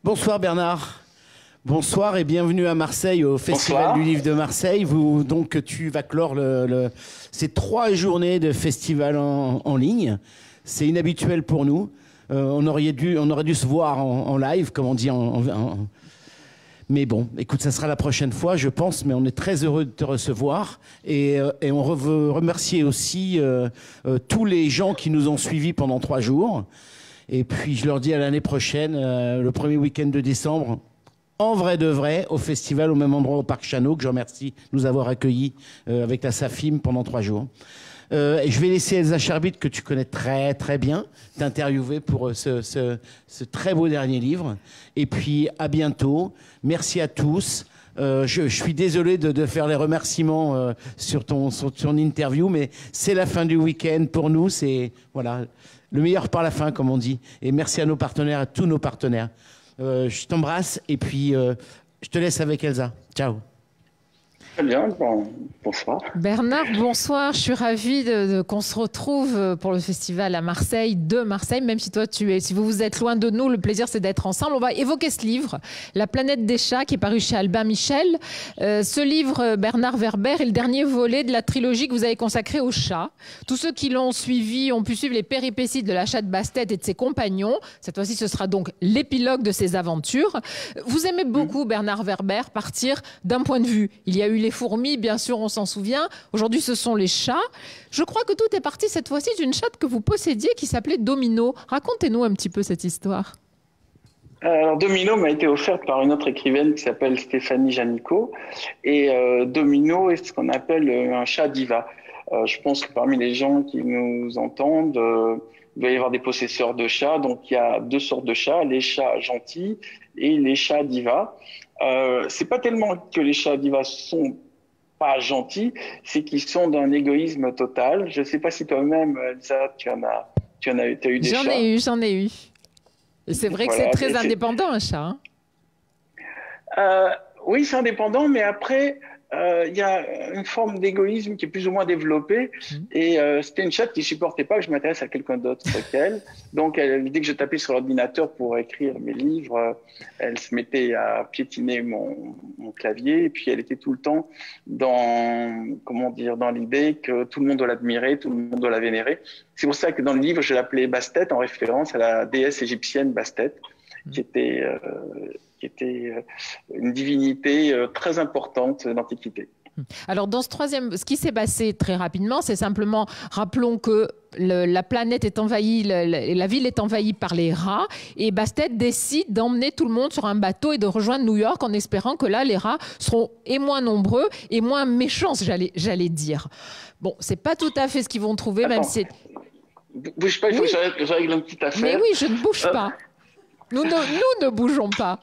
Bonsoir Bernard. Bonsoir et bienvenue à Marseille au Festival du Livre de Marseille. Donc tu vas clore ces 3 journées de festival en ligne. C'est inhabituel pour nous. On aurait dû se voir en live, comme on dit Mais bon, écoute, ça sera la prochaine fois, je pense, mais on est très heureux de te recevoir. Et on veut remercier aussi tous les gens qui nous ont suivis pendant 3 jours. Et puis, je leur dis à l'année prochaine, le premier week-end de décembre, en vrai de vrai, au festival, au même endroit, au Parc Chano, que je remercie de nous avoir accueillis avec la SAFIM pendant 3 jours. Et je vais laisser Elsa Charbit, que tu connais très très bien, t'interviewer pour ce très beau dernier livre. Et puis, à bientôt. Merci à tous. Je suis désolé de faire les remerciements sur ton interview, mais c'est la fin du week-end pour nous. C'est voilà, le meilleur par la fin, comme on dit. Et merci à nos partenaires, à tous nos partenaires. Je t'embrasse et puis je te laisse avec Elsa. Ciao. Très bien, bonsoir. Bernard, bonsoir. Je suis ravie qu'on se retrouve pour le festival à Marseille, de Marseille, même si si vous êtes loin de nous, le plaisir c'est d'être ensemble. On va évoquer ce livre, La planète des chats, qui est paru chez Albin Michel. Ce livre, Bernard Werber, est le dernier volet de la trilogie que vous avez consacrée aux chats. Tous ceux qui l'ont suivi ont pu suivre les péripéties de la chatte Bastet et de ses compagnons. Cette fois-ci, ce sera donc l'épilogue de ses aventures. Vous aimez beaucoup, Bernard Werber, partir d'un point de vue. Il y a eu les fourmis, bien sûr, on s'en souvient. Aujourd'hui, ce sont les chats. Je crois que tout est parti cette fois-ci d'une chatte que vous possédiez qui s'appelait Domino. Racontez-nous un petit peu cette histoire. Alors, Domino m'a été offerte par une autre écrivaine qui s'appelle Stéphanie Janico. Et Domino est ce qu'on appelle un chat diva. Je pense que parmi les gens qui nous entendent, il doit y avoir des possesseurs de chats. Donc, il y a 2 sortes de chats, les chats gentils et les chats divas. C'est pas tellement que les chats divas sont pas gentils, c'est qu'ils sont d'un égoïsme total. Je sais pas si toi-même, Elsa, tu as eu des chats. J'en ai eu. Et c'est vrai que c'est très indépendant, un chat. Oui, c'est indépendant, mais après, il y a une forme d'égoïsme qui est plus ou moins développée. Et c'était une chatte qui supportait pas que je m'intéresse à quelqu'un d'autre qu'elle. Donc, dès que je tapais sur l'ordinateur pour écrire mes livres, elle se mettait à piétiner mon clavier. Et puis, elle était tout le temps dans l'idée que tout le monde doit l'admirer, tout le monde doit la vénérer. C'est pour ça que dans le livre, je l'appelais Bastet, en référence à la déesse égyptienne Bastet, qui était une divinité très importante d'Antiquité. Alors, dans ce qui s'est passé très rapidement, c'est simplement, rappelons que la planète est envahie, la ville est envahie par les rats, et Bastet décide d'emmener tout le monde sur un bateau et de rejoindre New York en espérant que là, les rats seront et moins nombreux et moins méchants, j'allais dire. Bon, c'est pas tout à fait ce qu'ils vont trouver, même si... Bouge pas, il faut que je règle une petite affaire. Mais oui, je ne bouge pas. Nous ne bougeons pas.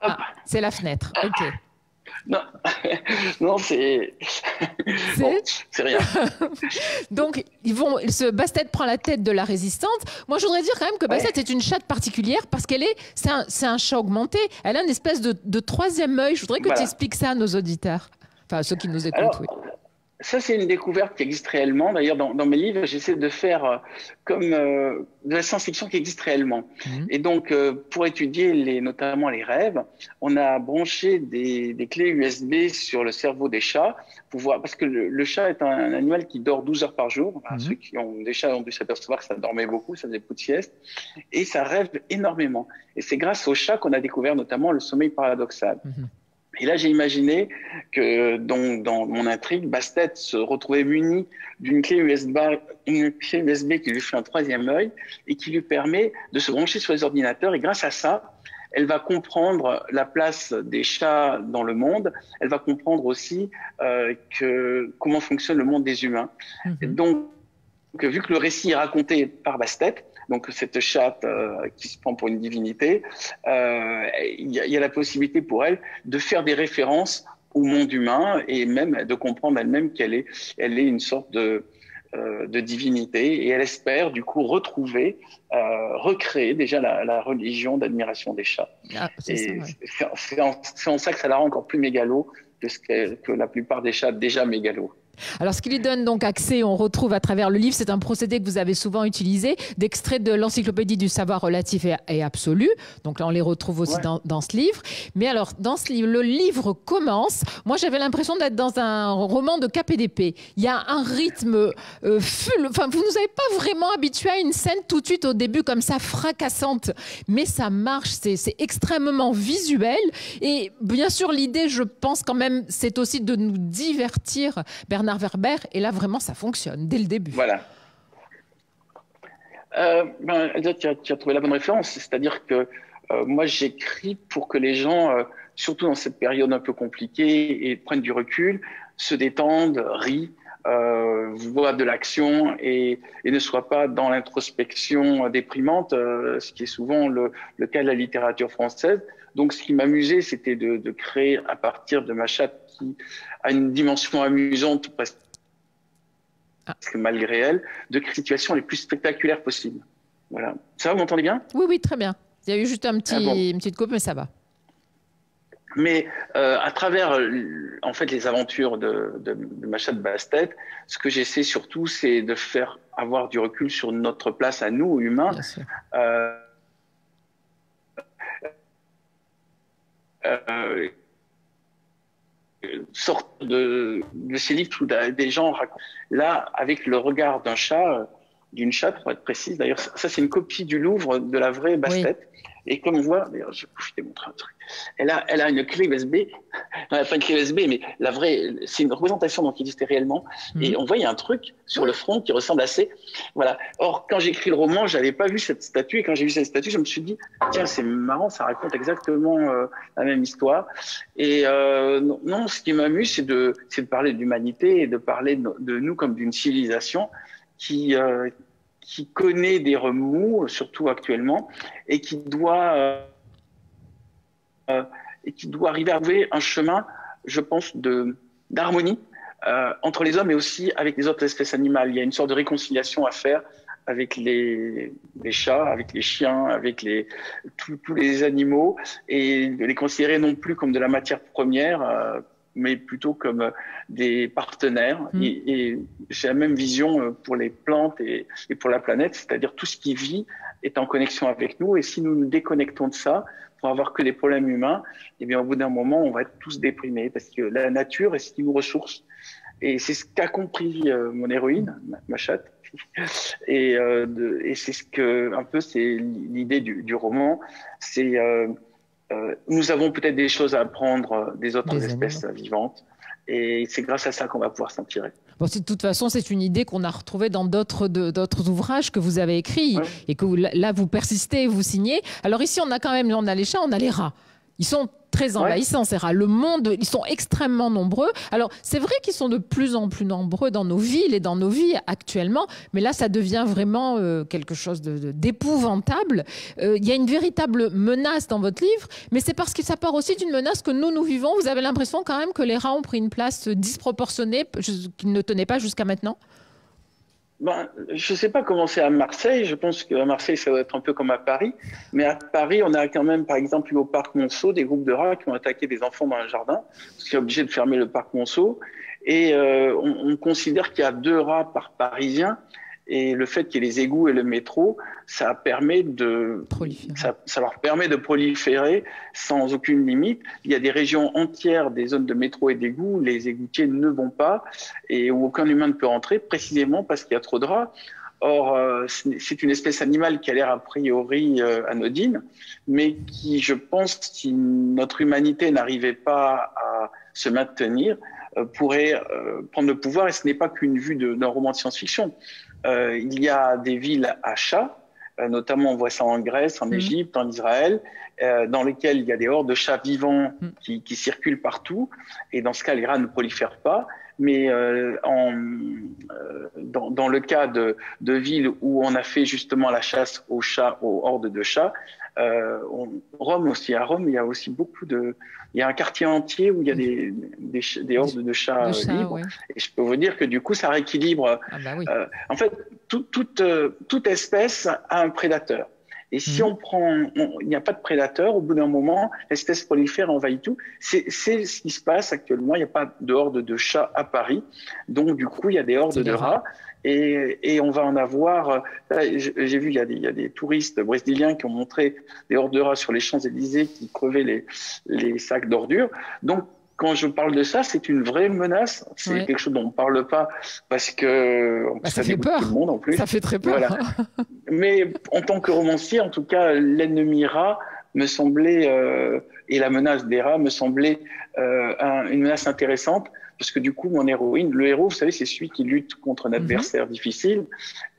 Ah, c'est la fenêtre, ok. Non, c'est rien. Donc, Bastet prend la tête de la résistance. Moi, je voudrais dire quand même que Bastet est une chatte particulière parce c'est un chat augmenté. Elle a une espèce de 3e œil. Je voudrais que tu expliques ça à nos auditeurs. Enfin, ceux qui nous écoutent, Alors, oui. Ça, c'est une découverte qui existe réellement. D'ailleurs, dans mes livres, j'essaie de faire comme de la science-fiction qui existe réellement. Et donc, pour étudier notamment les rêves, on a branché des clés USB sur le cerveau des chats pour voir, parce que le chat est un animal qui dort 12 heures par jour. Ceux qui ont des chats ont dû s'apercevoir que ça dormait beaucoup, ça faisait beaucoup de sieste, et ça rêve énormément. Et c'est grâce au chat qu'on a découvert notamment le sommeil paradoxal. Et là, j'ai imaginé que dans mon intrigue, Bastet se retrouvait muni d'une clé USB qui lui fait un 3e œil et qui lui permet de se brancher sur les ordinateurs. Et grâce à ça, elle va comprendre la place des chats dans le monde. Elle va comprendre aussi comment fonctionne le monde des humains. Et donc, vu que le récit est raconté par Bastet, donc cette chatte qui se prend pour une divinité, il y a la possibilité pour elle de faire des références au monde humain et même de comprendre elle-même qu'elle est une sorte de divinité, et elle espère du coup recréer déjà la religion d'admiration des chats. C'est en ça que ça la rend encore plus mégalo que la plupart des chats déjà mégalos. Alors, ce qui lui donne donc accès, on retrouve à travers le livre, c'est un procédé que vous avez souvent utilisé, d'extraits de l'encyclopédie du savoir relatif et absolu. Donc là, on les retrouve aussi dans ce livre. Mais alors, dans ce livre, le livre commence. Moi, j'avais l'impression d'être dans un roman de KPDP. Il y a un rythme enfin, vous nous avez pas vraiment habitué à une scène tout de suite au début comme ça, fracassante. Mais ça marche, c'est extrêmement visuel. Et bien sûr, l'idée, je pense quand même, c'est aussi de nous divertir, Bernard Werber, et là vraiment ça fonctionne dès le début. Voilà. Tu as trouvé la bonne référence, c'est-à-dire que moi j'écris pour que les gens, surtout dans cette période un peu compliquée, et prennent du recul, se détendent, rient, voient de l'action et ne soient pas dans l'introspection déprimante, ce qui est souvent le cas de la littérature française. Donc ce qui m'amusait, c'était de créer à partir de ma chatte qui a une dimension amusante presque malgré elle, de créer les situations les plus spectaculaires possibles. Voilà. Ça va, vous m'entendez bien? Oui, oui, très bien. Il y a eu juste une petite coupe, mais ça va. Mais à travers en fait les aventures de ma chatte Bastet, ce que j'essaie surtout, c'est de faire avoir du recul sur notre place à nous, humains. Sorte de ces livres où des gens racontent. Là, avec le regard d'un chat, d'une chatte, pour être précise. D'ailleurs, ça, c'est une copie du Louvre de la vraie Bastet. Oui. Et comme on voit, d'ailleurs, je vais montrer un truc. Elle a une clé USB. Non, elle n'a pas une clé USB, mais la vraie, c'est une représentation donc, qui existait réellement. Et on voit, il y a un truc sur le front qui ressemble assez. Voilà. Or, quand j'ai écrit le roman, je n'avais pas vu cette statue. Et quand j'ai vu cette statue, je me suis dit, tiens, c'est marrant, ça raconte exactement la même histoire. Et non, ce qui m'amuse, c'est de parler d'humanité et de parler de nous comme d'une civilisation qui connaît des remous, surtout actuellement, et qui doit arriver à trouver un chemin, je pense, d'harmonie entre les hommes et aussi avec les autres espèces animales. Il y a une sorte de réconciliation à faire avec les chats, avec les chiens, avec tous les animaux, et de les considérer non plus comme de la matière première, mais plutôt comme des partenaires. Et j'ai la même vision pour les plantes et pour la planète, c'est-à-dire tout ce qui vit est en connexion avec nous. Et si nous nous déconnectons de ça pour avoir que des problèmes humains, eh bien, au bout d'un moment, on va être tous déprimés parce que la nature est ce qui nous ressource. Et c'est ce qu'a compris mon héroïne, ma chatte. Et c'est ce que, un peu, c'est l'idée du roman. C'est nous avons peut-être des choses à apprendre des autres espèces vivantes, et c'est grâce à ça qu'on va pouvoir s'en tirer. Bon, de toute façon, c'est une idée qu'on a retrouvée dans d'autres ouvrages que vous avez écrits, et que là, vous persistez, vous signez. Alors ici, on a les chats, on a les rats. Ils sont très envahissants, ces rats. Le monde, ils sont extrêmement nombreux. Alors, c'est vrai qu'ils sont de plus en plus nombreux dans nos villes et dans nos vies actuellement, mais là, ça devient vraiment quelque chose d'épouvantable. Il y a une véritable menace dans votre livre, mais c'est parce que ça part aussi d'une menace que nous vivons. Vous avez l'impression quand même que les rats ont pris une place disproportionnée qu'ils ne tenaient pas jusqu'à maintenant? Je ne sais pas comment c'est à Marseille. Je pense qu'à Marseille, ça doit être un peu comme à Paris. Mais à Paris, on a quand même, par exemple, eu au parc Monceau, des groupes de rats qui ont attaqué des enfants dans un jardin, ce qui est obligé de fermer le parc Monceau. Et on considère qu'il y a 2 rats par Parisien. Et le fait qu'il y ait les égouts et le métro, ça leur permet de proliférer sans aucune limite. Il y a des régions entières, des zones de métro et d'égouts, où les égoutiers ne vont pas et où aucun humain ne peut rentrer, précisément parce qu'il y a trop de rats. Or, c'est une espèce animale qui a l'air a priori anodine, mais qui, je pense, si notre humanité n'arrivait pas à se maintenir, pourrait prendre le pouvoir. Et ce n'est pas qu'une vue d'un roman de science-fiction. Il y a des villes à chats, notamment on voit ça en Grèce, en Égypte, en Israël, dans lesquelles il y a des hordes de chats vivants qui circulent partout. Et dans ce cas, les rats ne prolifèrent pas. Mais dans le cas de villes où on a fait justement la chasse aux chats, aux hordes de chats, Rome aussi. À Rome, il y a aussi il y a un quartier entier où il y a des hordes de chats libres. Ouais. Et je peux vous dire que du coup, ça rééquilibre. En fait, toute espèce a un prédateur. Et si il n'y a pas de prédateurs, au bout d'un moment, l'espèce prolifère envahit tout. C'est ce qui se passe actuellement. Il n'y a pas de horde de chats à Paris. Donc, du coup, il y a des hordes de rats. Et on va en avoir. J'ai vu, il y a des touristes brésiliens qui ont montré des hordes de rats sur les Champs-Élysées qui crevaient les sacs d'ordures. Donc, quand je parle de ça, c'est une vraie menace. C'est quelque chose dont on ne parle pas parce que ça fait peur. Tout le monde en plus. Ça fait très peur. Voilà. Mais en tant que romancier, en tout cas, l'ennemi rat me semblait et la menace des rats me semblait une menace intéressante. Parce que du coup, mon héroïne, le héros, vous savez, c'est celui qui lutte contre un adversaire difficile.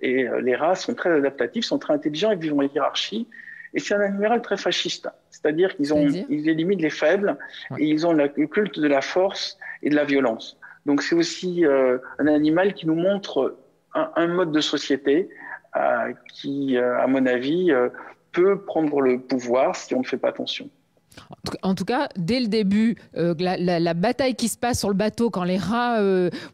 Et les rats sont très adaptatifs, sont très intelligents, ils vivent en hiérarchie. Et c'est un animal très fasciste. C'est-à-dire ils éliminent les faibles et ils ont le culte de la force et de la violence. Donc c'est aussi un animal qui nous montre un mode de société qui, à mon avis, peut prendre le pouvoir si on ne fait pas attention. En tout cas, dès le début, la bataille qui se passe sur le bateau, quand les rats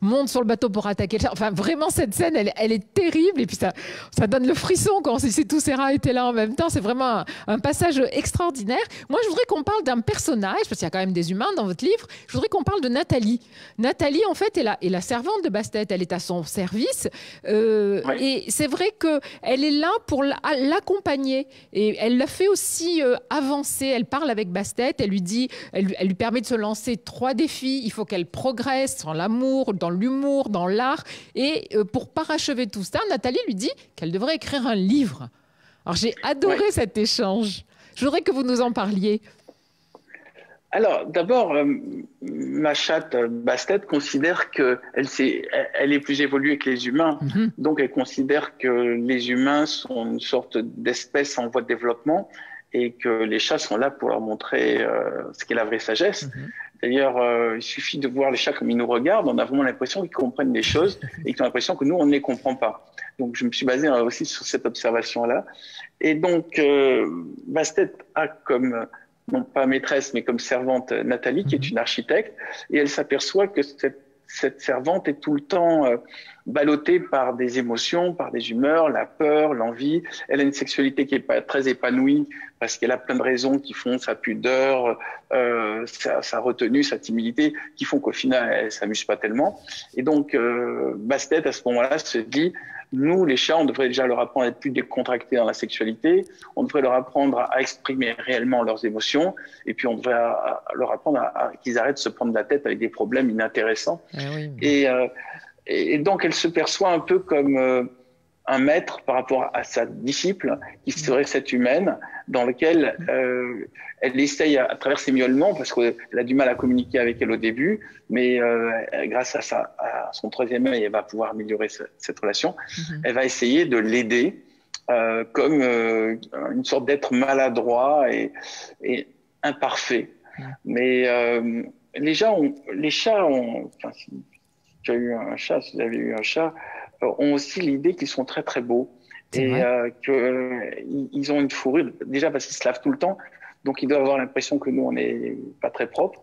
montent sur le bateau pour attaquer le chat, enfin vraiment cette scène, elle est terrible et puis ça donne le frisson quand si tous ces rats étaient là en même temps. C'est vraiment un passage extraordinaire. Moi, je voudrais qu'on parle d'un personnage, parce qu'il y a quand même des humains dans votre livre. Je voudrais qu'on parle de Nathalie. Nathalie, en fait, est la servante de Bastet. Elle est à son service et c'est vrai qu'elle est là pour l'accompagner et elle l'a fait aussi avancer. Elle parle avec Bastet, elle lui permet de se lancer 3 défis. Il faut qu'elle progresse dans l'amour, dans l'humour, dans l'art. Et pour parachever tout ça, Nathalie lui dit qu'elle devrait écrire un livre. Alors j'ai adoré cet échange. Je voudrais que vous nous en parliez. Alors, d'abord, ma chatte Bastet considère qu'elle est plus évoluée que les humains. Donc, elle considère que les humains sont une sorte d'espèce en voie de développement et que les chats sont là pour leur montrer ce qu'est la vraie sagesse. D'ailleurs, il suffit de voir les chats comme ils nous regardent, on a vraiment l'impression qu'ils comprennent les choses et qu'ils ont l'impression que nous, on ne les comprend pas. Donc, je me suis basé aussi sur cette observation-là. Et donc, Bastet a comme, non pas maîtresse, mais comme servante Nathalie, qui est une architecte, et elle s'aperçoit que cette servante est tout le temps ballottée par des émotions, par des humeurs, la peur, l'envie. Elle a une sexualité qui est pas très épanouie parce qu'elle a plein de raisons qui font sa pudeur, sa retenue, sa timidité, qui font qu'au final, elle s'amuse pas tellement. Et donc, Bastet, à ce moment-là, se dit, nous, les chats, on devrait déjà leur apprendre à être plus décontractés dans la sexualité. On devrait leur apprendre à exprimer réellement leurs émotions. Et puis, on devrait leur apprendre qu'ils arrêtent de se prendre la tête avec des problèmes inintéressants. Et donc, elle se perçoit un peu comme un maître par rapport à sa disciple, qui serait cette humaine, dans laquelle elle essaye à travers ses miaulements, parce qu'elle a du mal à communiquer avec elle au début, mais grâce à son 3e œil, elle va pouvoir améliorer cette relation. Elle va essayer de l'aider comme une sorte d'être maladroit et imparfait. Mais les chats ont, enfin, si tu as eu un chat, si vous avez eu un chat, ont aussi l'idée qu'ils sont très très beaux et qu'ils ont une fourrure, déjà parce qu'ils se lavent tout le temps, donc ils doivent avoir l'impression que nous on n'est pas très propre.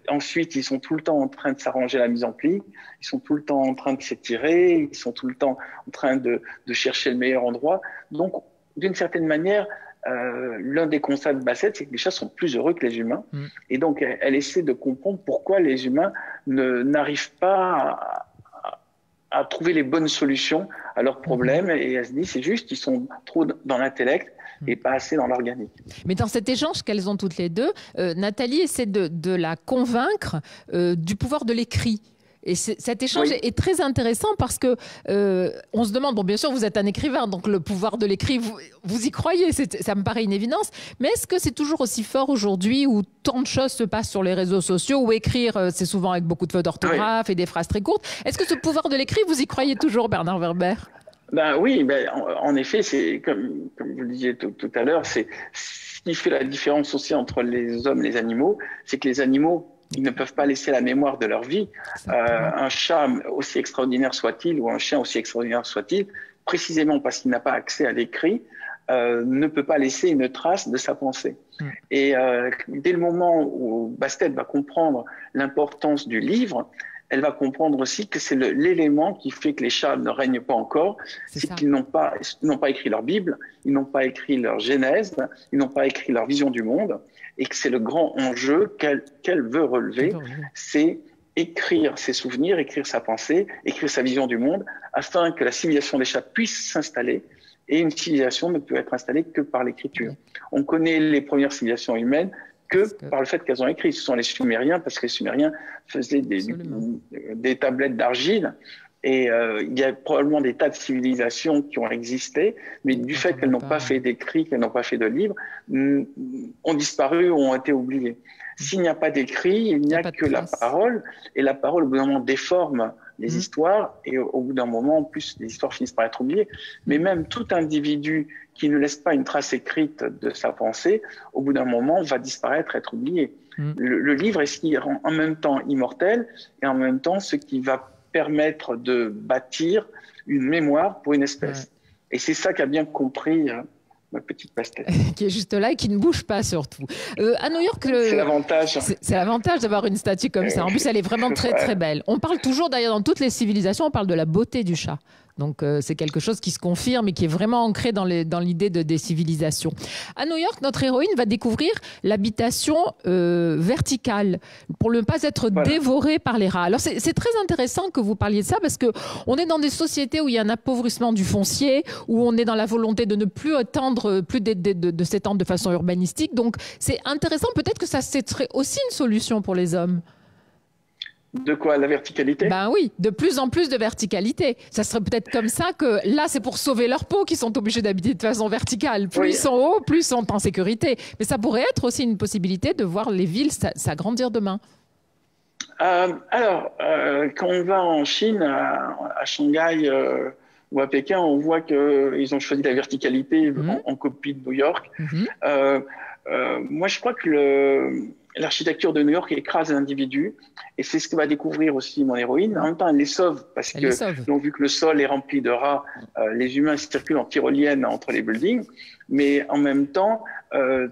Ensuite, ils sont tout le temps en train de s'arranger la mise en pli, ils sont tout le temps en train de s'étirer, ils sont tout le temps en train de chercher le meilleur endroit. Donc, d'une certaine manière, l'un des constats de Basset, c'est que les chats sont plus heureux que les humains. Et donc, elle essaie de comprendre pourquoi les humains n'arrivent pas à trouver les bonnes solutions à leurs problèmes. Et elle se dit, c'est juste qu'ils sont trop dans l'intellect et pas assez dans l'organique. Mais dans cet échange qu'elles ont toutes les deux, Nathalie essaie de la convaincre du pouvoir de l'écrit. Et cet échange est très intéressant parce que on se demande, bon, bien sûr, vous êtes un écrivain, donc le pouvoir de l'écrit, vous y croyez, ça me paraît une évidence. Mais est-ce que c'est toujours aussi fort aujourd'hui où tant de choses se passent sur les réseaux sociaux, où écrire, c'est souvent avec beaucoup de fautes d'orthographe et des phrases très courtes. Est-ce que ce pouvoir de l'écrit, vous y croyez toujours, Bernard Werber ? Oui, en effet, c'est comme vous le disiez tout à l'heure, c'est ce qui fait la différence aussi entre les hommes et les animaux, c'est que les animaux, ils ne peuvent pas laisser la mémoire de leur vie. Un chat, aussi extraordinaire soit-il, ou un chien aussi extraordinaire soit-il, précisément parce qu'il n'a pas accès à l'écrit, ne peut pas laisser une trace de sa pensée. Et dès le moment où Bastet va comprendre l'importance du livre, elle va comprendre aussi que c'est l'élément qui fait que les chats ne règnent pas encore, c'est qu'ils n'ont pas écrit leur Bible, ils n'ont pas écrit leur Genèse, ils n'ont pas écrit leur vision du monde, et que c'est le grand enjeu qu'elle veut relever, c'est écrire ses souvenirs, écrire sa pensée, écrire sa vision du monde, afin que la civilisation des chats puisse s'installer. Et une civilisation ne peut être installée que par l'écriture. On connaît les premières civilisations humaines que par le fait qu'elles ont écrit. Ce sont les Sumériens, parce que les Sumériens faisaient des tablettes d'argile. Et il y a probablement des tas de civilisations qui ont existé, mais du fait qu'elles n'ont pas fait d'écrits, qu'elles n'ont pas fait de livres, ont disparu ou ont été oubliées. S'il n'y a pas d'écrit, il n'y a que la parole, et la parole, au bout d'un moment, déforme les histoires, et au bout d'un moment, en plus, les histoires finissent par être oubliées. Mais même tout individu qui ne laisse pas une trace écrite de sa pensée, au bout d'un moment, va disparaître, être oublié. Le livre est ce qui rend en même temps immortel, et en même temps ce qui va permettre de bâtir une mémoire pour une espèce. Et c'est ça qu'a bien compris ma petite pastèque. Qui est juste là et qui ne bouge pas surtout. À New York, c'est l'avantage. C'est l'avantage d'avoir une statue comme ça. En plus, elle est vraiment très très belle. On parle toujours, d'ailleurs, dans toutes les civilisations, on parle de la beauté du chat. Donc, c'est quelque chose qui se confirme et qui est vraiment ancré dans l'idée des civilisations. À New York, notre héroïne va découvrir l'habitation verticale pour ne pas être dévorée par les rats. Alors, c'est très intéressant que vous parliez de ça parce qu'on est dans des sociétés où il y a un appauvrissement du foncier, où on est dans la volonté de ne plus de s'étendre de façon urbanistique. Donc, c'est intéressant. Peut-être que ça serait aussi une solution pour les hommes. De quoi? La verticalité? Ben oui, de plus en plus de verticalité. Ça serait peut-être comme ça que là, c'est pour sauver leur peau qu'ils sont obligés d'habiter de façon verticale. Plus ils sont hauts, plus ils sont en sécurité. Mais ça pourrait être aussi une possibilité de voir les villes s'agrandir demain. Quand on va en Chine, à Shanghai ou à Pékin, on voit qu'ils ont choisi la verticalité en copie de New York. Moi, je crois que l'architecture de New York écrase l'individu, et c'est ce que va découvrir aussi mon héroïne. En même temps, elle les sauve, parce que vu que le sol est rempli de rats, les humains circulent en tyrolienne entre les buildings, mais en même temps,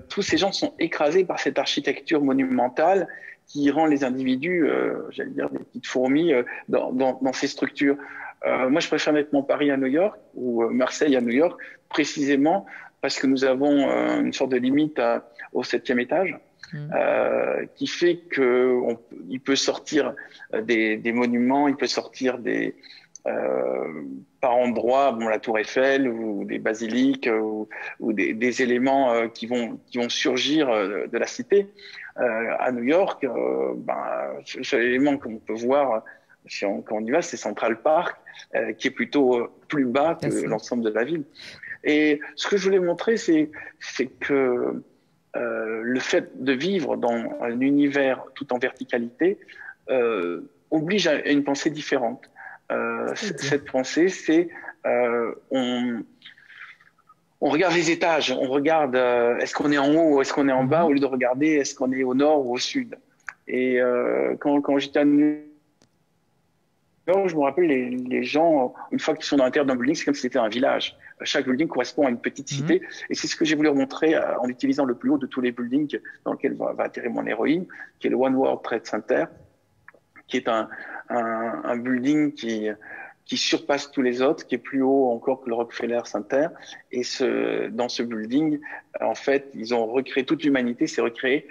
tous ces gens sont écrasés par cette architecture monumentale qui rend les individus, j'allais dire, des petites fourmis dans ces structures. Moi, je préfère mettre mon pari à New York ou Marseille à New York, précisément parce que nous avons une sorte de limite au 7e étage. Qui fait qu'il peut sortir des monuments, il peut sortir par endroits, la Tour Eiffel ou des basiliques ou des éléments qui vont surgir de la cité. À New York, le seul élément qu'on peut voir quand on y va, c'est Central Park, qui est plutôt plus bas que l'ensemble de la ville. Et ce que je voulais montrer, c'est que le fait de vivre dans un univers tout en verticalité oblige à une pensée différente. Cette pensée, c'est on regarde les étages, on regarde est-ce qu'on est en haut ou est-ce qu'on est en bas, au lieu de regarder est-ce qu'on est au nord ou au sud. Et quand j'étais à New York, je me rappelle les gens, une fois qu'ils sont dans l'intérieur d'un building, c'est comme si c'était un village. Chaque building correspond à une petite cité, et c'est ce que j'ai voulu remontrer en utilisant le plus haut de tous les buildings dans lequel va atterrir mon héroïne, qui est le One World Trade Center, qui est un building qui surpasse tous les autres, qui est plus haut encore que le Rockefeller Center. Et dans ce building, en fait, ils ont recréé toute l'humanité, c'est recréé.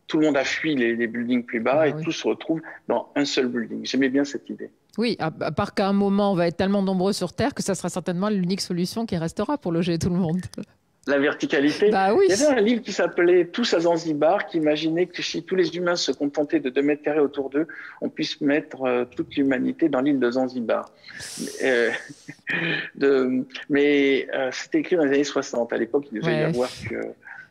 Tout le monde a fui les buildings plus bas et tout se retrouve dans un seul building. J'aimais bien cette idée. Oui, à part qu'à un moment, on va être tellement nombreux sur Terre que ça sera certainement l'unique solution qui restera pour loger tout le monde. La verticalité. Bah oui. Il y avait un livre qui s'appelait Tous à Zanzibar, qui imaginait que si tous les humains se contentaient de 2 mètres carrés autour d'eux, on puisse mettre toute l'humanité dans l'île de Zanzibar. Mais c'était écrit dans les années 60. À l'époque, il devait y avoir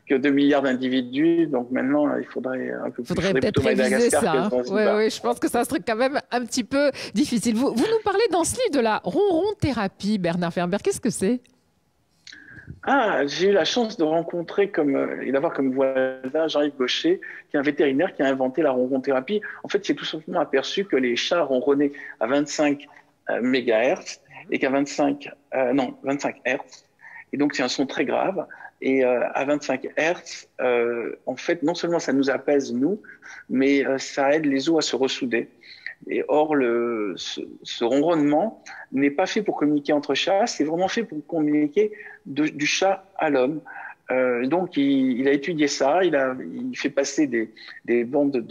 que 2 milliards d'individus. Donc maintenant, il faudrait un peu plus. Faudrait peut-être réviser ça. Oui, je pense que ça serait quand même un petit peu difficile. Vous nous parlez dans ce livre de la ronron-thérapie, Bernard Ferber. Qu'est-ce que c'est? J'ai eu la chance de rencontrer et d'avoir comme voisin Jean-Yves Gaucher, qui est un vétérinaire qui a inventé la ronron-thérapie. En fait, il s'est tout simplement aperçu que les chats ronronnaient à 25 MHz et qu'à 25 Hz. Et donc, c'est un son très grave. Et à 25 Hz, en fait, non seulement ça nous apaise, nous, mais ça aide les os à se ressouder. Et or, ce ronronnement n'est pas fait pour communiquer entre chats, c'est vraiment fait pour communiquer du chat à l'homme. Donc, il a étudié ça, il fait passer des bandes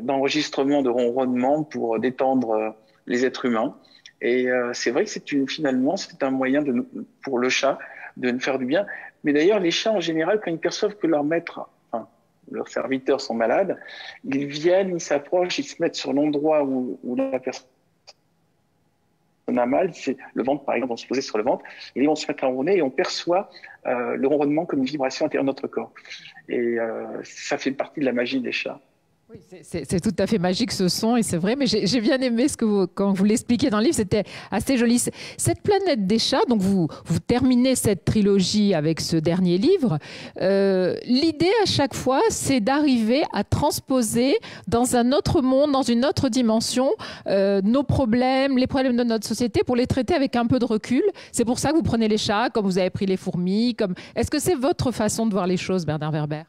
d'enregistrement de ronronnement pour détendre les êtres humains. Et c'est vrai que finalement, c'est un moyen pour le chat de nous faire du bien. Mais d'ailleurs, les chats, en général, quand ils perçoivent que leur maître, enfin, leurs serviteurs sont malades, ils viennent, ils s'approchent, ils se mettent sur l'endroit où la personne a mal, c'est le ventre par exemple, vont se poser sur le ventre, et ils vont se mettre à ronronner et on perçoit le ronronnement comme une vibration à l'intérieur de notre corps. Et ça fait partie de la magie des chats. Oui, c'est tout à fait magique ce son et c'est vrai, mais j'ai bien aimé quand vous l'expliquez dans le livre, c'était assez joli. Cette planète des chats, donc vous terminez cette trilogie avec ce dernier livre. L'idée à chaque fois, c'est d'arriver à transposer dans un autre monde, dans une autre dimension, nos problèmes, les problèmes de notre société pour les traiter avec un peu de recul. C'est pour ça que vous prenez les chats, comme vous avez pris les fourmis. Est-ce que c'est votre façon de voir les choses, Bernard Werber ?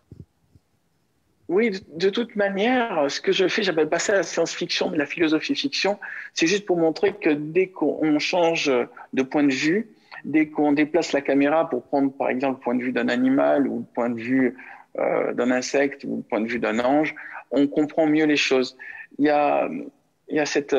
Oui, de toute manière, ce que je fais, j'appelle pas ça la science-fiction, mais la philosophie-fiction. C'est juste pour montrer que dès qu'on change de point de vue, dès qu'on déplace la caméra pour prendre, par exemple, le point de vue d'un animal ou le point de vue d'un insecte ou le point de vue d'un ange, on comprend mieux les choses. Il y a cette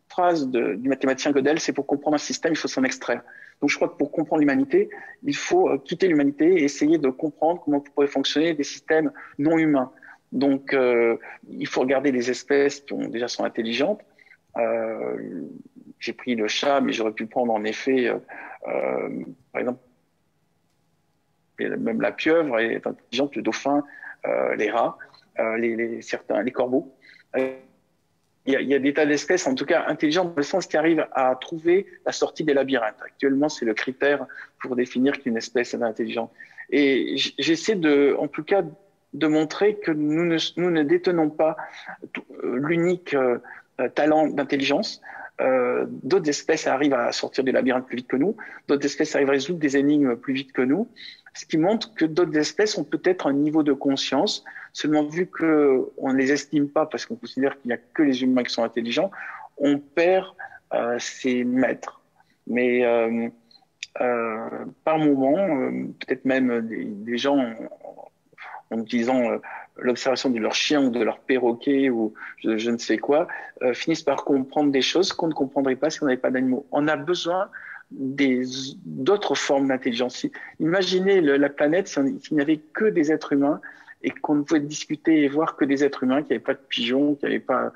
phrase du mathématicien Gödel, c'est pour comprendre un système, il faut s'en extraire. Donc je crois que pour comprendre l'humanité, il faut quitter l'humanité et essayer de comprendre comment pourraient fonctionner des systèmes non humains. Donc il faut regarder les espèces qui sont intelligentes. J'ai pris le chat, mais j'aurais pu prendre en effet, par exemple, même la pieuvre est intelligente, le dauphin, les rats, les corbeaux. Il y a des tas d'espèces, en tout cas intelligentes, dans le sens qui arrivent à trouver la sortie des labyrinthes. Actuellement, c'est le critère pour définir qu'une espèce est intelligente. Et j'essaie en tout cas, de montrer que nous ne détenons pas l'unique talent d'intelligence. D'autres espèces arrivent à sortir du labyrinthe plus vite que nous. D'autres espèces arrivent à résoudre des énigmes plus vite que nous. Ce qui montre que d'autres espèces ont peut-être un niveau de conscience, seulement vu qu'on ne les estime pas parce qu'on considère qu'il n'y a que les humains qui sont intelligents, on perd ses maîtres. Mais par moment, peut-être même des gens, en utilisant l'observation de leur chien ou de leur perroquet ou je ne sais quoi, finissent par comprendre des choses qu'on ne comprendrait pas si on n'avait pas d'animaux. On a besoin d'autres formes d'intelligence. Imaginez la planète s'il n'y avait que des êtres humains et qu'on ne pouvait discuter et voir que des êtres humains, qu'il n'y avait pas de pigeons, qu'il n'y avait pas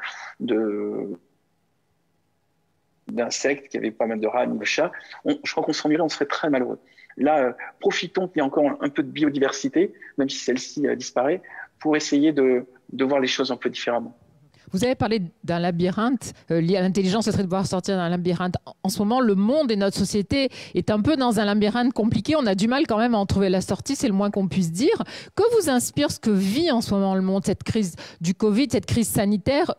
d'insectes, qu'il n'y avait pas même de rats ni de chats. Je crois qu'on s'ennuierait, on serait très malheureux. Là, profitons qu'il y ait encore un peu de biodiversité, même si celle-ci disparaît, pour essayer de voir les choses un peu différemment. Vous avez parlé d'un labyrinthe lié à l'intelligence, ce serait de pouvoir sortir d'un labyrinthe. En ce moment, le monde et notre société est un peu dans un labyrinthe compliqué. On a du mal quand même à en trouver la sortie, c'est le moins qu'on puisse dire. Que vous inspire ce que vit en ce moment le monde, cette crise du Covid, cette crise sanitaire ?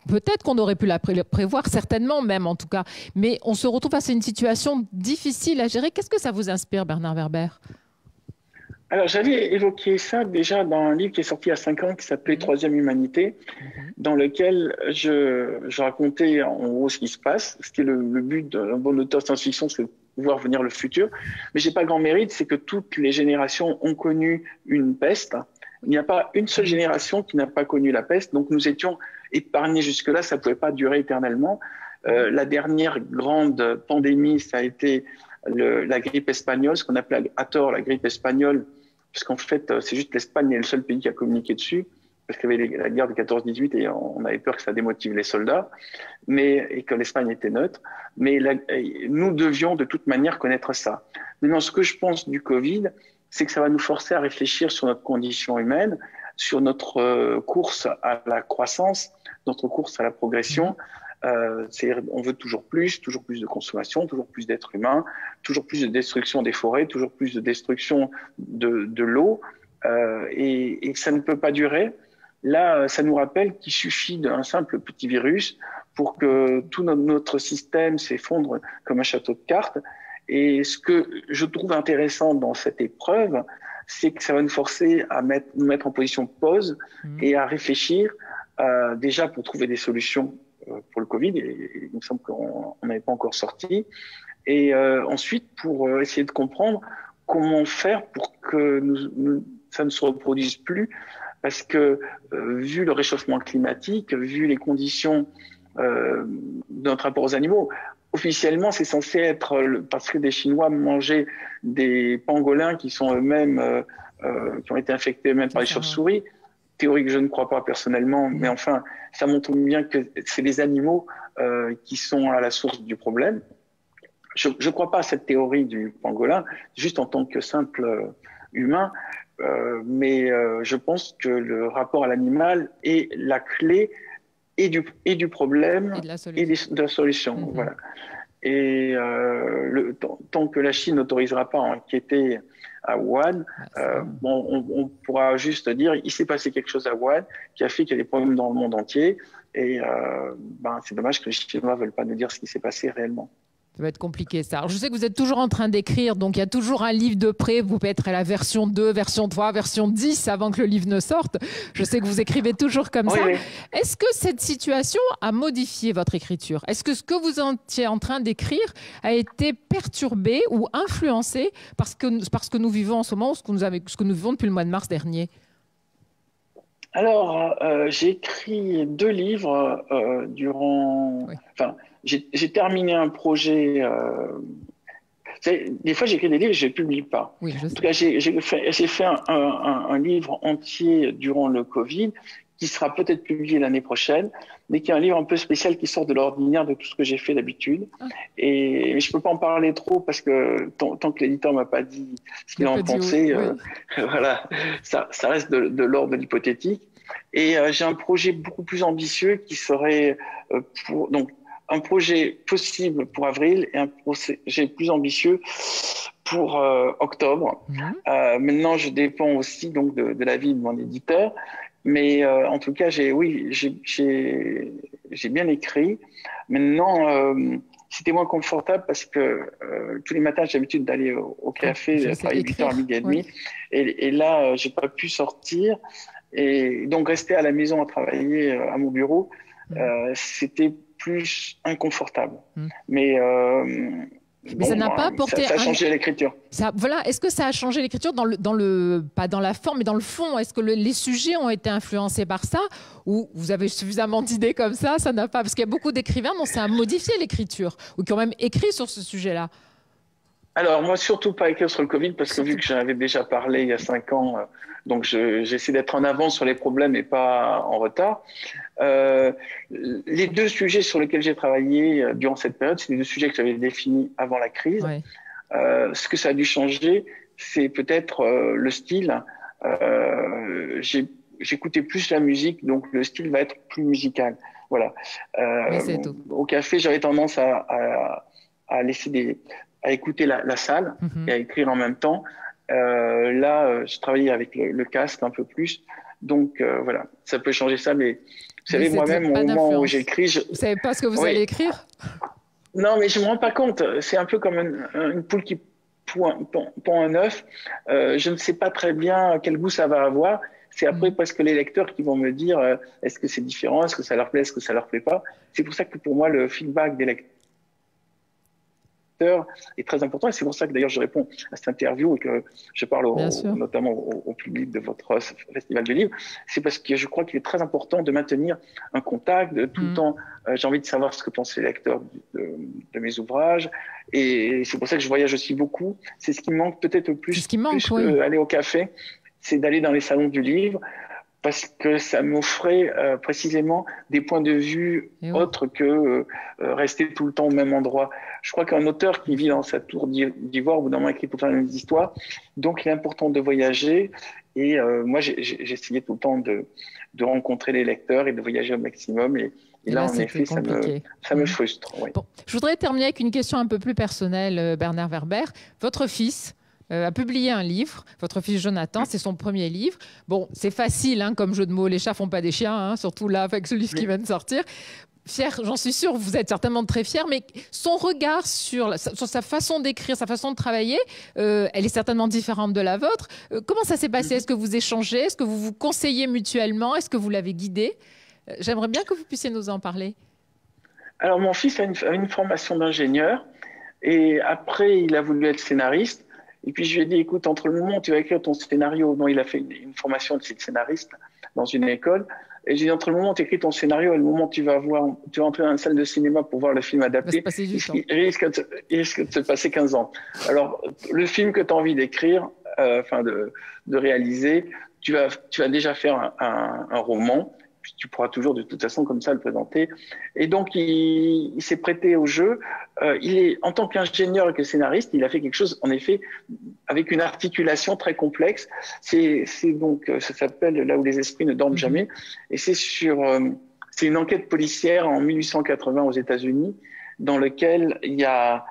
Peut-être qu'on aurait pu la prévoir, certainement même en tout cas. Mais on se retrouve face à une situation difficile à gérer. Qu'est-ce que ça vous inspire, Bernard Werber ? Alors, j'avais évoqué ça déjà dans un livre qui est sorti il y a 5 ans qui s'appelait Troisième Humanité, dans lequel je racontais en gros ce qui se passe. Ce qui est le but d'un bon auteur de science-fiction, c'est de voir venir le futur. Mais j'ai pas le grand mérite, c'est que toutes les générations ont connu une peste. Il n'y a pas une seule génération qui n'a pas connu la peste. Donc, nous étions épargnés jusque-là. Ça pouvait pas durer éternellement. La dernière grande pandémie, ça a été la grippe espagnole, ce qu'on appelait à tort la grippe espagnole, parce qu'en fait, c'est juste l'Espagne est le seul pays qui a communiqué dessus, parce qu'il y avait la guerre de 14-18 et on avait peur que ça démotive les soldats, et que l'Espagne était neutre. Mais nous devions de toute manière connaître ça. Maintenant, ce que je pense du Covid, c'est que ça va nous forcer à réfléchir sur notre condition humaine, sur notre course à la croissance, notre course à la progression. On veut toujours plus de consommation, toujours plus d'êtres humains, toujours plus de destruction des forêts, toujours plus de destruction de l'eau, et ça ne peut pas durer. Là, ça nous rappelle qu'il suffit d'un simple petit virus pour que tout notre système s'effondre comme un château de cartes. Et ce que je trouve intéressant dans cette épreuve, c'est que ça va nous forcer à nous mettre en position pause et à réfléchir déjà pour trouver des solutions pour le Covid, et il me semble qu'on n'avait pas encore sorti, et ensuite pour essayer de comprendre comment faire pour que ça ne se reproduise plus, parce que vu le réchauffement climatique, vu les conditions de notre rapport aux animaux, officiellement c'est censé être parce que des Chinois mangeaient des pangolins qui sont eux-mêmes qui ont été infectés eux-mêmes par les chauves-souris. Théorie que je ne crois pas personnellement, mais enfin, ça montre bien que c'est les animaux qui sont à la source du problème. Je ne crois pas à cette théorie du pangolin, juste en tant que simple humain, mais je pense que le rapport à l'animal est la clé et du problème et de la solution. Voilà. Et tant que la Chine n'autorisera pas à enquêter à Wuhan, on pourra juste dire il s'est passé quelque chose à Wuhan qui a fait qu'il y a des problèmes dans le monde entier. Et c'est dommage que les Chinois ne veulent pas nous dire ce qui s'est passé réellement. Ça va être compliqué, ça. Alors, je sais que vous êtes toujours en train d'écrire, donc il y a toujours un livre de près. Vous pouvez être à la version 2, version 3, version 10 avant que le livre ne sorte. Je sais que vous écrivez toujours comme ça. Oui. Est-ce que cette situation a modifié votre écriture? Est-ce que ce que vous étiez en train d'écrire a été perturbé ou influencé par ce que nous vivons en ce moment, ce que nous vivons depuis le mois de mars dernier? Alors, j'ai écrit 2 livres durant... Oui. Enfin, j'ai terminé un projet... Des fois, j'écris des livres et je ne les publie pas. Oui, en tout cas, j'ai fait un livre entier durant le Covid qui sera peut-être publié l'année prochaine, mais qui est un livre un peu spécial qui sort de l'ordinaire de tout ce que j'ai fait d'habitude. Et je ne peux pas en parler trop parce que tant que l'éditeur ne m'a pas dit ce qu'il en pensait, voilà, ça reste de l'ordre de l'hypothétique. Et j'ai un projet beaucoup plus ambitieux qui serait donc un projet possible pour avril et un projet plus ambitieux pour octobre. Maintenant, je dépends aussi donc de l'avis de mon éditeur. Mais en tout cas, j'ai bien écrit. Maintenant, c'était moins confortable parce que tous les matins, j'ai l'habitude d'aller au café à 8h à midi et demi. Et là, j'ai pas pu sortir. Et donc, rester à la maison à travailler à mon bureau, c'était plus inconfortable. Mais ça n'a pas apporté. Ça a changé l'écriture. Voilà. Est-ce que ça a changé l'écriture pas dans la forme, mais dans le fond? Est-ce que les sujets ont été influencés par ça, ou vous avez suffisamment d'idées comme ça n'a pas? Parce qu'il y a beaucoup d'écrivains dont ça a modifié l'écriture, ou qui ont même écrit sur ce sujet-là. Alors, moi, surtout pas écrire sur le Covid, parce que vu que j'en avais déjà parlé il y a 5 ans, donc j'essaie d'être en avance sur les problèmes et pas en retard. Les 2 sujets sur lesquels j'ai travaillé durant cette période, c'est les 2 sujets que j'avais définis avant la crise. Ouais. Ce que ça a dû changer, c'est peut-être le style. J'écoutais plus la musique, donc le style va être plus musical. Voilà. Au café, j'avais tendance à laisser à écouter la salle et à écrire en même temps. Là, je travaillais avec le casque un peu plus. Donc, voilà, ça peut changer ça. Mais vous savez, moi-même, au moment où j'écris... Vous savez pas ce que vous allez écrire? Non, mais je me rends pas compte. C'est un peu comme une poule qui pond un œuf. Je ne sais pas très bien quel goût ça va avoir. C'est après presque les lecteurs qui vont me dire est-ce que c'est différent, est-ce que ça leur plaît, est-ce que ça leur plaît pas. C'est pour ça que pour moi, le feedback des lecteurs est très important, et c'est pour ça que d'ailleurs je réponds à cette interview et que je parle notamment au public de votre festival de livres. C'est parce que je crois qu'il est très important de maintenir un contact, tout le temps j'ai envie de savoir ce que pensent les lecteurs de mes ouvrages, et c'est pour ça que je voyage aussi beaucoup. C'est ce qui me manque peut-être le plus, aller au café, c'est d'aller dans les salons du livre, parce que ça m'offrait précisément des points de vue autres que rester tout le temps au même endroit. Je crois qu'un auteur qui vit dans sa tour d'ivoire, au bout d'un moment, écrit tout le temps les mêmes histoires. Donc, il est important de voyager. Et moi, j'ai essayé tout le temps de rencontrer les lecteurs et de voyager au maximum. Et là, en effet, ça me frustre. Oui. Bon, je voudrais terminer avec une question un peu plus personnelle, Bernard Werber. Votre fils a publié un livre, votre fils Jonathan, c'est son premier livre. Bon, c'est facile comme jeu de mots, les chats font pas des chiens, surtout là avec ce livre qui vient de sortir. Fier, j'en suis sûre, vous êtes certainement très fier, mais son regard sur sa façon d'écrire, sa façon de travailler, elle est certainement différente de la vôtre. Comment ça s'est passé? Est-ce que vous échangez? Est-ce que vous vous conseillez mutuellement? Est-ce que vous l'avez guidé? J'aimerais bien que vous puissiez nous en parler. Alors, mon fils a une formation d'ingénieur et après, il a voulu être scénariste. Et puis, je lui ai dit, écoute, entre le moment où tu vas écrire ton scénario, non, il a fait une formation de scénariste dans une école. Et j'ai dit, entre le moment où tu écris ton scénario et le moment où tu vas entrer dans une salle de cinéma pour voir le film adapté, il risque de se passer 15 ans. Alors, le film que tu as envie d'écrire, de réaliser, tu vas déjà faire un roman. Puis tu pourras toujours de toute façon comme ça le présenter. Et donc, il s'est prêté au jeu. En tant qu'ingénieur et que scénariste, il a fait quelque chose, en effet, avec une articulation très complexe. Ça s'appelle Là où les esprits ne dorment jamais. Et c'est une enquête policière en 1880 aux États-Unis, dans lequel il y a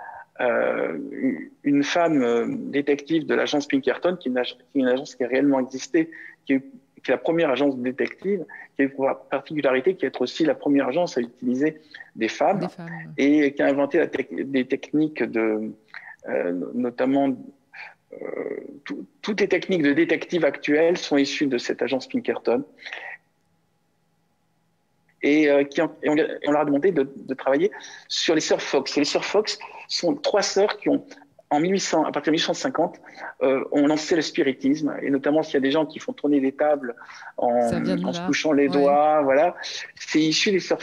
une femme détective de l'agence Pinkerton, qui est une agence qui a réellement existé, qui est la première agence détective, qui a une particularité qui est aussi la première agence à utiliser des femmes. Et qui a inventé des techniques notamment toutes les techniques de détective actuelles sont issues de cette agence Pinkerton. Et on leur a demandé de travailler sur les sœurs Fox. Et les sœurs Fox sont 3 sœurs qui ont, à partir de 1850, ont lancé le spiritisme. Et notamment, s'il y a des gens qui font tourner des tables en se touchant les doigts, voilà, c'est issu des sœurs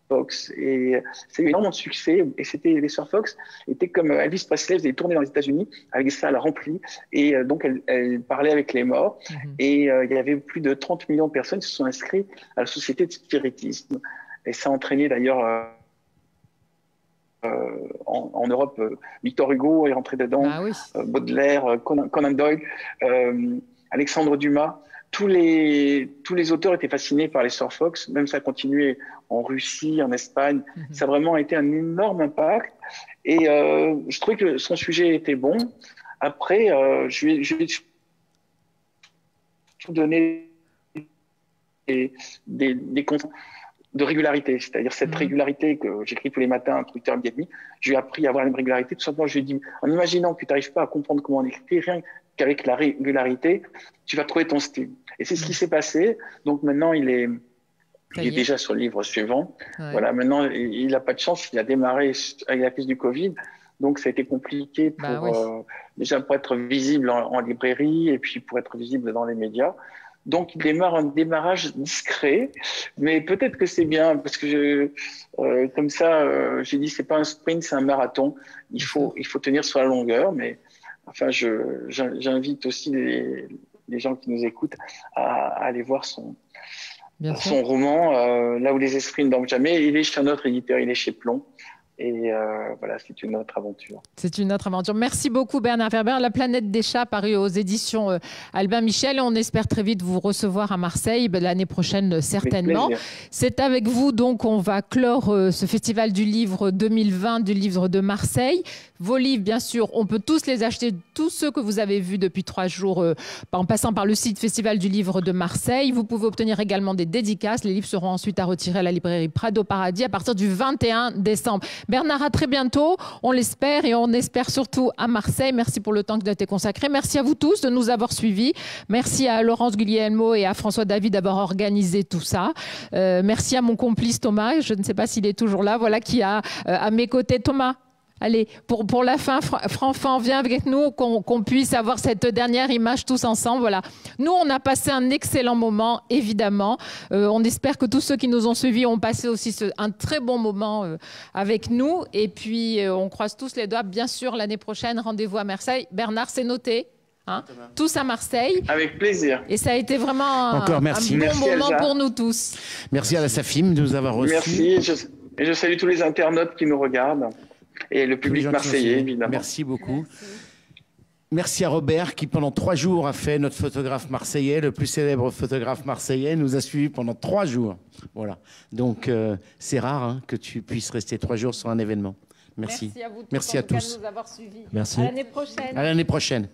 Fox. Et ça a eu énormément de succès. Et les sœurs Fox étaient comme Elvis Presley, faisait des tournées dans les États-Unis avec des salles remplies. Et donc, elles parlaient avec les morts. Et il y avait plus de 30 millions de personnes qui se sont inscrites à la société de spiritisme. Et ça a entraîné d'ailleurs en Europe, Victor Hugo est rentré dedans, Baudelaire, Conan Doyle, Alexandre Dumas. Tous les auteurs étaient fascinés par les sœurs Fox, même ça a continué en Russie, en Espagne. Ça a vraiment été un énorme impact. Et je trouvais que son sujet était bon. Après, je lui ai donné des conseils de régularité, c'est-à-dire cette régularité que j'écris tous les matins, entre 8h et demi, je lui ai appris à avoir une régularité. Tout simplement, je lui ai dit, en imaginant que tu n'arrives pas à comprendre comment on écrit, rien qu'avec la régularité, tu vas trouver ton style. Et c'est ce qui s'est passé. Donc maintenant, il est déjà sur le livre suivant. Ouais. Voilà, maintenant, il n'a pas de chance, il a démarré avec la crise du Covid. Donc, ça a été compliqué déjà pour être visible en librairie et puis pour être visible dans les médias. Donc, il démarre un démarrage discret, mais peut-être que c'est bien parce que comme ça, j'ai dit c'est pas un sprint, c'est un marathon. Il faut tenir sur la longueur, mais enfin, j'invite aussi les gens qui nous écoutent à aller voir son roman Là où les esprits ne dorment jamais. Il est chez un autre éditeur, il est chez Plomb. Et voilà, c'est une autre aventure. C'est une autre aventure. Merci beaucoup Bernard Werber. La planète des chats, paru aux éditions Albin Michel. On espère très vite vous recevoir à Marseille, l'année prochaine certainement. C'est avec vous donc on va clore ce festival du livre 2020 du livre de Marseille. Vos livres, bien sûr, on peut tous les acheter, tous ceux que vous avez vus depuis 3 jours en passant par le site Festival du livre de Marseille. Vous pouvez obtenir également des dédicaces. Les livres seront ensuite à retirer à la librairie Prado Paradis à partir du 21 décembre. Bernard, à très bientôt, on l'espère et on espère surtout à Marseille. Merci pour le temps que tu as été consacré. Merci à vous tous de nous avoir suivis. Merci à Laurence Guglielmo et à François David d'avoir organisé tout ça. Merci à mon complice Thomas, je ne sais pas s'il est toujours là, voilà, qui a à mes côtés Thomas. Allez, pour la fin, Franfan, viens avec nous, qu'on puisse avoir cette dernière image tous ensemble. Voilà. Nous, on a passé un excellent moment, évidemment. On espère que tous ceux qui nous ont suivis ont passé aussi un très bon moment avec nous. Et puis, on croise tous les doigts. Bien sûr, l'année prochaine, rendez-vous à Marseille. Bernard, c'est noté. Hein, tous à Marseille. Avec plaisir. Et ça a été vraiment un bon moment pour nous tous. Merci à la SAFIM de nous avoir reçus. Merci. Et je salue tous les internautes qui nous regardent. Et le public marseillais, évidemment. Merci beaucoup. Merci à Robert qui, pendant 3 jours, a fait notre photographe marseillais, le plus célèbre photographe marseillais, nous a suivis pendant 3 jours. Voilà. Donc, c'est rare que tu puisses rester 3 jours sur un événement. Merci. Merci à vous tous, merci à tous. De nous avoir suivis. Merci. À l'année prochaine. À l'année prochaine.